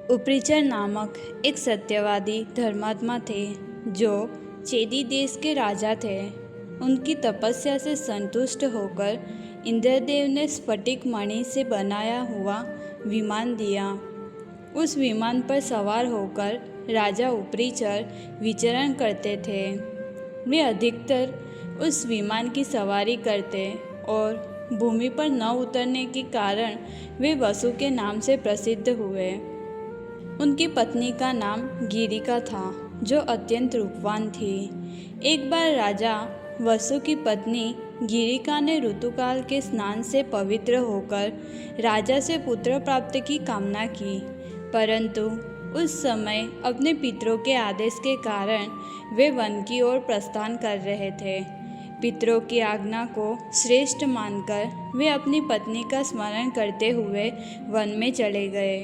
उपरिचर नामक एक सत्यवादी धर्मात्मा थे जो चेदी देश के राजा थे। उनकी तपस्या से संतुष्ट होकर इंद्रदेव ने स्फटिक मणि से बनाया हुआ विमान दिया। उस विमान पर सवार होकर राजा उपरिचर विचरण करते थे। वे अधिकतर उस विमान की सवारी करते और भूमि पर न उतरने के कारण वे वसु के नाम से प्रसिद्ध हुए। उनकी पत्नी का नाम गिरिका था जो अत्यंत रूपवान थी। एक बार राजा वसु की पत्नी गिरिका ने ऋतुकाल के स्नान से पवित्र होकर राजा से पुत्र प्राप्ति की कामना की, परंतु उस समय अपने पितरों के आदेश के कारण वे वन की ओर प्रस्थान कर रहे थे। पितरों की आज्ञा को श्रेष्ठ मानकर वे अपनी पत्नी का स्मरण करते हुए वन में चले गए।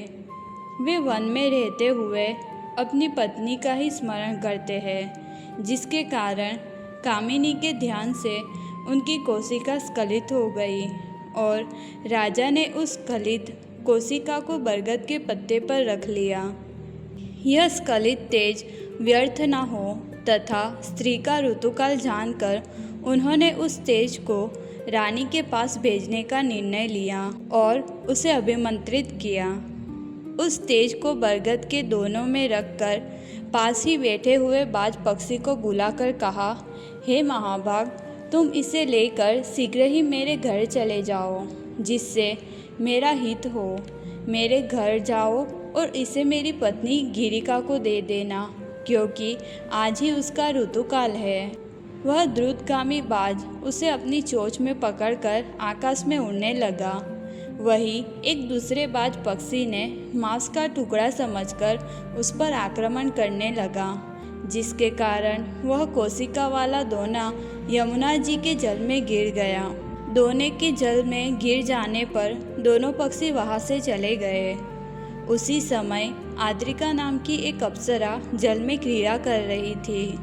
वे वन में रहते हुए अपनी पत्नी का ही स्मरण करते हैं, जिसके कारण कामिनी के ध्यान से उनकी कोशिका स्खलित हो गई और राजा ने उस स्खलित कोशिका को बरगद के पत्ते पर रख लिया। यह स्खलित तेज व्यर्थ न हो तथा स्त्री का ऋतुकाल जानकर उन्होंने उस तेज को रानी के पास भेजने का निर्णय लिया और उसे अभिमंत्रित किया। उस तेज को बरगद के दोनों में रखकर पास ही बैठे हुए बाज पक्षी को बुलाकर कहा, हे महाभाग, तुम इसे लेकर शीघ्र ही मेरे घर चले जाओ, जिससे मेरा हित हो। मेरे घर जाओ और इसे मेरी पत्नी गिरिका को दे देना, क्योंकि आज ही उसका ऋतुकाल है। वह द्रुतगामी बाज उसे अपनी चोंच में पकड़कर आकाश में उड़ने लगा। वही एक दूसरे बाज पक्षी ने मांस का टुकड़ा समझकर उस पर आक्रमण करने लगा, जिसके कारण वह कोशिका वाला दोना यमुना जी के जल में गिर गया। दोने के जल में गिर जाने पर दोनों पक्षी वहां से चले गए। उसी समय आद्रिका नाम की एक अप्सरा जल में क्रीड़ा कर रही थी।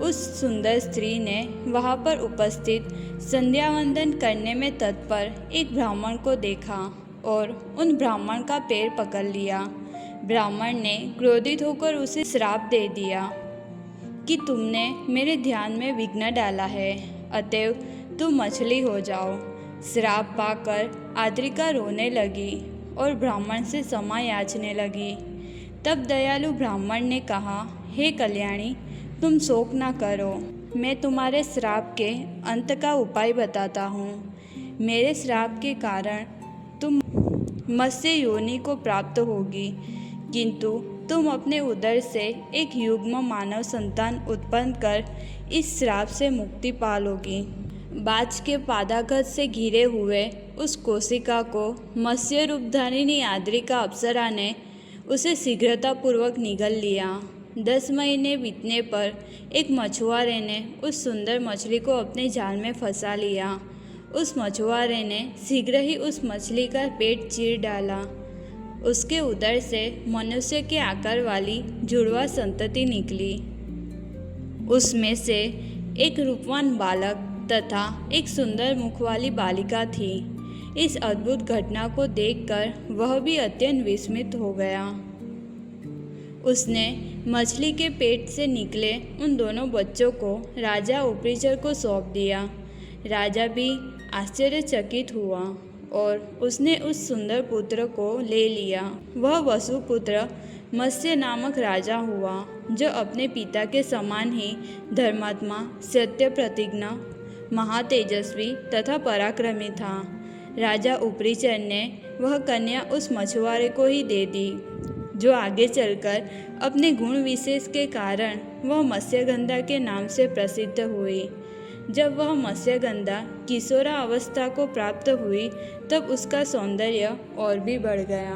उस सुंदर स्त्री ने वहां पर उपस्थित संध्या वंदन करने में तत्पर एक ब्राह्मण को देखा और उन ब्राह्मण का पैर पकड़ लिया। ब्राह्मण ने क्रोधित होकर उसे श्राप दे दिया कि तुमने मेरे ध्यान में विघ्न डाला है, अतएव तुम मछली हो जाओ। श्राप पाकर आद्रिका रोने लगी और ब्राह्मण से क्षमा याचने लगी। तब दयालु ब्राह्मण ने कहा, हे कल्याणी, तुम शोक न करो, मैं तुम्हारे श्राप के अंत का उपाय बताता हूँ। मेरे श्राप के कारण तुम मत्स्य योनि को प्राप्त होगी, किंतु तुम अपने उदर से एक युग्म मानव संतान उत्पन्न कर इस श्राप से मुक्ति पालोगी। बाज के पादाघात से घिरे हुए उस कोशिका को मत्स्य रूपधारिणी आद्रिका अप्सरा ने उसे शीघ्रतापूर्वक निगल लिया। 10 महीने बीतने पर एक मछुआरे ने उस सुंदर मछली को अपने जाल में फंसा लिया। उस मछुआरे ने शीघ्र ही उस मछली का पेट चीर डाला। उसके उदर से मनुष्य के आकार वाली जुड़वा संतति निकली। उसमें से एक रूपवान बालक तथा एक सुंदर मुख वाली बालिका थी। इस अद्भुत घटना को देखकर वह भी अत्यंत विस्मित हो गया। उसने मछली के पेट से निकले उन दोनों बच्चों को राजा उपरिचर को सौंप दिया। राजा भी आश्चर्यचकित हुआ और उसने उस सुंदर पुत्र को ले लिया। वह वसुपुत्र मत्स्य नामक राजा हुआ, जो अपने पिता के समान ही धर्मात्मा, सत्य प्रतिज्ञा, महातेजस्वी तथा पराक्रमी था। राजा उपरिचर ने वह कन्या उस मछुआरे को ही दे दी, जो आगे चलकर अपने गुण विशेष के कारण वह मत्स्यगंधा के नाम से प्रसिद्ध हुई। जब वह मत्स्यगंधा किशोरा अवस्था को प्राप्त हुई, तब उसका सौंदर्य और भी बढ़ गया।